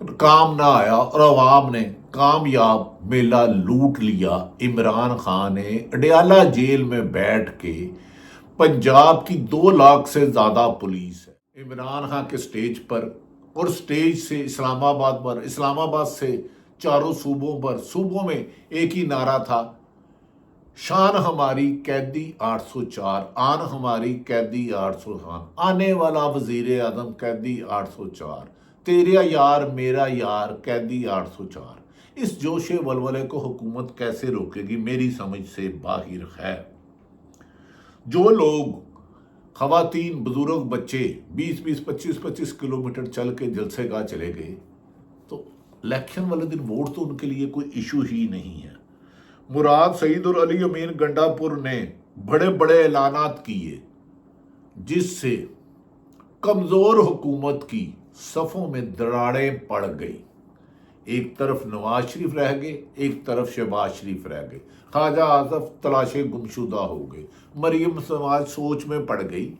کام نہ آیا اور عوام نے کامیاب میلہ لوٹ لیا۔ عمران خان نے اڈیالہ جیل میں بیٹھ کے، پنجاب کی 2 لاکھ سے زیادہ پولیس ہے عمران خان کے سٹیج پر، اور سٹیج سے اسلام آباد پر، اسلام آباد سے چاروں صوبوں پر، صوبوں میں ایک ہی نعرہ تھا، شان ہماری قیدی 804، آن ہماری قیدی 800، آنے والا وزیر اعظم قیدی 804، تیرا یار میرا یار قیدی 804۔ اس جوش ولولے کو حکومت کیسے روکے گی؟ میری سمجھ سے باہر ہے۔ جو لوگ، خواتین، بزرگ، بچے 20 25 کلومیٹر چل کے جلسے گاہ چلے گئے، تو الیکشن والے دن ووٹ تو ان کے لیے کوئی ایشو ہی نہیں ہے۔ مراد سعید اور علی امین گنڈا پور نے بڑے بڑے اعلانات کیے، جس سے کمزور حکومت کی صفوں میں دراڑیں پڑ گئی۔ ایک طرف نواز شریف رہ گئے، ایک طرف شہباز شریف رہ گئے، خواجہ آصف تلاشے گمشدہ ہو گئے، مریم سماج سوچ میں پڑ گئی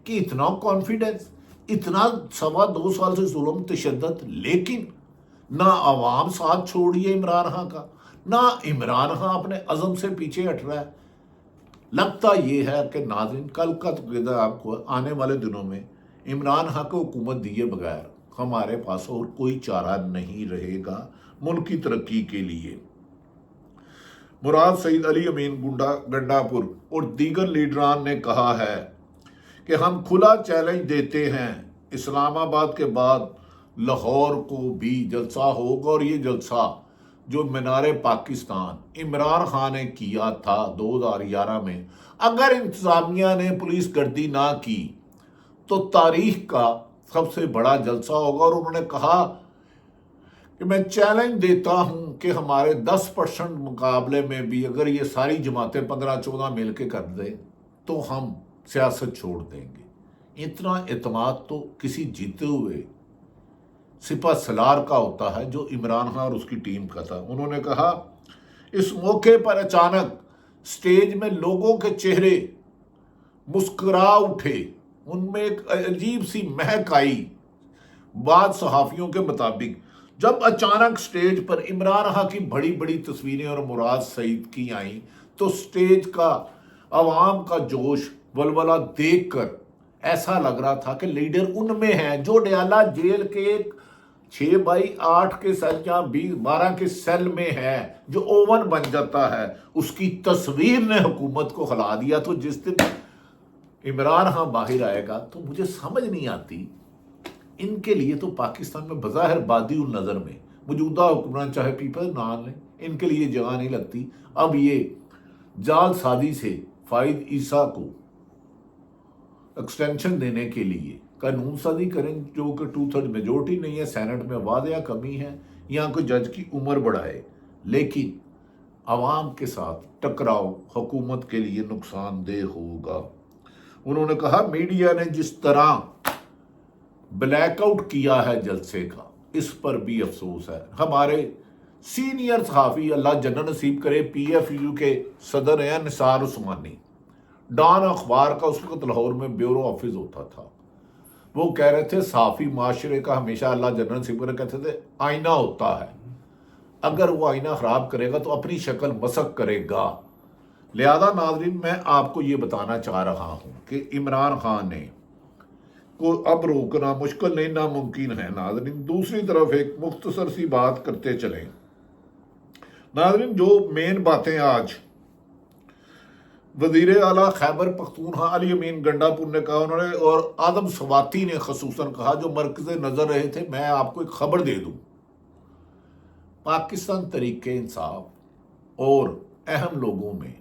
کہ اتنا کانفیڈنس، اتنا 2.25 سال سے ظلم تشدد، لیکن نہ عوام ساتھ چھوڑیے عمران خان کا، نہ عمران خان اپنے عزم سے پیچھے ہٹ رہا ہے۔ لگتا یہ ہے کہ ناظرین، کل کا تو آپ کو آنے والے دنوں میں عمران خان کو حکومت دیے بغیر ہمارے پاس اور کوئی چارہ نہیں رہے گا ملک کی ترقی کے لیے۔ مراد سعید، علی امین گنڈا پور اور دیگر لیڈران نے کہا ہے کہ ہم کھلا چیلنج دیتے ہیں، اسلام آباد کے بعد لاہور کو بھی جلسہ ہوگا، اور یہ جلسہ جو مینار پاکستان عمران خان نے کیا تھا 2011 میں، اگر انتظامیہ نے پولیس گردی نہ کی تو تاریخ کا سب سے بڑا جلسہ ہوگا۔ اور انہوں نے کہا کہ میں چیلنج دیتا ہوں کہ ہمارے 10% مقابلے میں بھی اگر یہ ساری جماعتیں 15-14 مل کے کر دیں تو ہم سیاست چھوڑ دیں گے۔ اتنا اعتماد تو کسی جیتے ہوئے سپہ سالار کا ہوتا ہے جو عمران خان اور اس کی ٹیم کا تھا۔ انہوں نے کہا اس موقع پر اچانک سٹیج میں لوگوں کے چہرے مسکرا اٹھے، ان میں ایک عجیب سی مہک آئی۔ بعض صحافیوں کے مطابق جب اچانک سٹیج پر عمران خان کی بڑی بڑی تصویریں اور مراد سعید کی آئیں تو سٹیج کا عوام کا جوش ولولہ دیکھ کر ایسا لگ رہا تھا کہ لیڈر ان میں ہیں جو ڈیالہ جیل کے ایک 6x8 کے سیل یا 12 کے سیل میں ہے، جو اوون بن جاتا ہے، اس کی تصویر نے حکومت کو ہلا دیا۔ تو جس دن عمران خان باہر آئے گا تو مجھے سمجھ نہیں آتی، ان کے لیے تو پاکستان میں بظاہر بادی النظر میں موجودہ حکمران چاہے پیپل نام لیں، ان کے لیے جگہ نہیں لگتی۔ اب یہ جال سازی سے فائد عیسیٰ کو ایکسٹینشن دینے کے لیے قانون سازی کریں، جو کہ 2/3 میجورٹی نہیں ہے، سینٹ میں واضح کمی ہے، یہاں کوئی جج کی عمر بڑھائے، لیکن عوام کے ساتھ ٹکراؤ حکومت کے لیے نقصان دہ ہوگا۔ انہوں نے کہا میڈیا نے جس طرح بلیک آؤٹ کیا ہے جلسے کا، اس پر بھی افسوس ہے۔ ہمارے سینئر صحافی، اللہ جنت نصیب کرے، پی ایف یو کے صدر ہیں نثار عثمانی، ڈان اخبار کا اس وقت لاہور میں بیورو آفس ہوتا تھا، وہ کہہ رہے تھے صحافی معاشرے کا ہمیشہ اللہ جنت نصیب کرے کہتے تھے آئینہ ہوتا ہے، اگر وہ آئینہ خراب کرے گا تو اپنی شکل مسخ کرے گا۔ لہذا ناظرین، میں آپ کو یہ بتانا چاہ رہا ہوں کہ عمران خان نے کو اب روکنا مشکل نہیں، ناممکن ہے۔ ناظرین، دوسری طرف ایک مختصر سی بات کرتے چلیں۔ ناظرین، جو مین باتیں آج وزیر اعلیٰ خیبر پختونخوا علی امین گنڈا پور نے کہا، انہوں نے اور آدم سواتی نے خصوصاً کہا، جو مرکز نظر رہے تھے، میں آپ کو ایک خبر دے دوں، پاکستان تحریک انصاف اور اہم لوگوں میں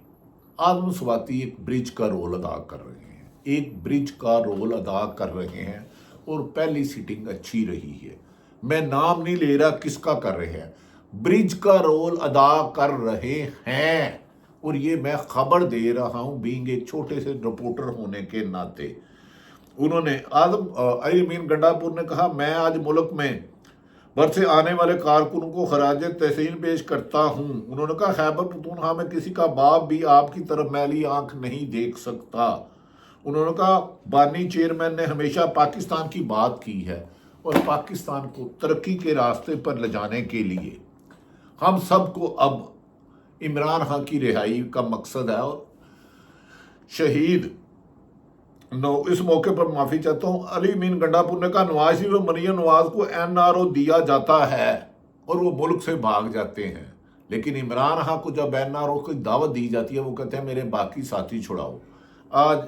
آدم سواتی ایک برج کا رول ادا کر رہے ہیں، ایک برج کا رول ادا کر رہے ہیں، اور پہلی سیٹنگ اچھی رہی ہے۔ میں نام نہیں لے رہا کس کا کر رہے ہیں، برج کا رول ادا کر رہے ہیں، اور یہ میں خبر دے رہا ہوں بینگ ایک چھوٹے سے رپورٹر ہونے کے ناطے۔ انہوں نے علی امین گنڈا پور نے کہا میں آج ملک میں بھر سے آنے والے کارکنوں کو خراج تحسین پیش کرتا ہوں۔ انہوں نے کہا خیبر پختونخوا میں کسی کا باپ بھی آپ کی طرف میلی آنکھ نہیں دیکھ سکتا۔ انہوں نے کہا بانی چیئرمین نے ہمیشہ پاکستان کی بات کی ہے، اور پاکستان کو ترقی کے راستے پر لے جانے کے لیے ہم سب کو اب عمران خان کی رہائی کا مقصد ہے. اور شہید اس موقع پر معافی چاہتا ہوں، علی امین گنڈا پور نے کہا نواز شریف اور مریم نواز کو NRO دیا جاتا ہے اور وہ ملک سے بھاگ جاتے ہیں، لیکن عمران خان کو جب NRO کی دعوت دی جاتی ہے وہ کہتے ہیں میرے باقی ساتھی چھڑاؤ. آج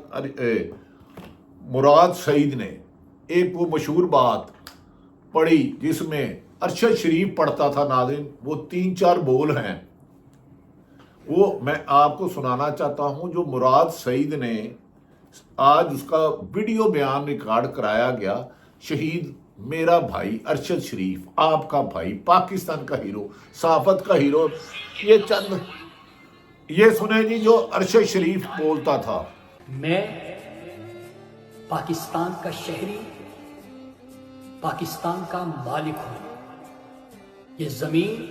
مراد سعید نے ایک وہ مشہور بات پڑھی جس میں ارشد شریف پڑھتا تھا. ناظرین وہ 3-4 بول ہیں، وہ میں آپ کو سنانا چاہتا ہوں جو مراد سعید نے آج اس کا ویڈیو بیان ریکارڈ کرایا گیا. شہید میرا بھائی ارشد شریف، آپ کا بھائی، پاکستان کا ہیرو، صحافت کا ہیرو، یہ سنیں جی جو ارشد شریف بولتا تھا. میں پاکستان کا شہری، پاکستان کا مالک ہوں. یہ زمین،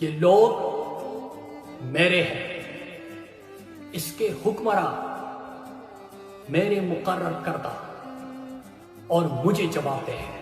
یہ لوگ میرے ہیں. اس کے حکمراں میرے مقرر کردہ اور مجھے جواب دے ہیں.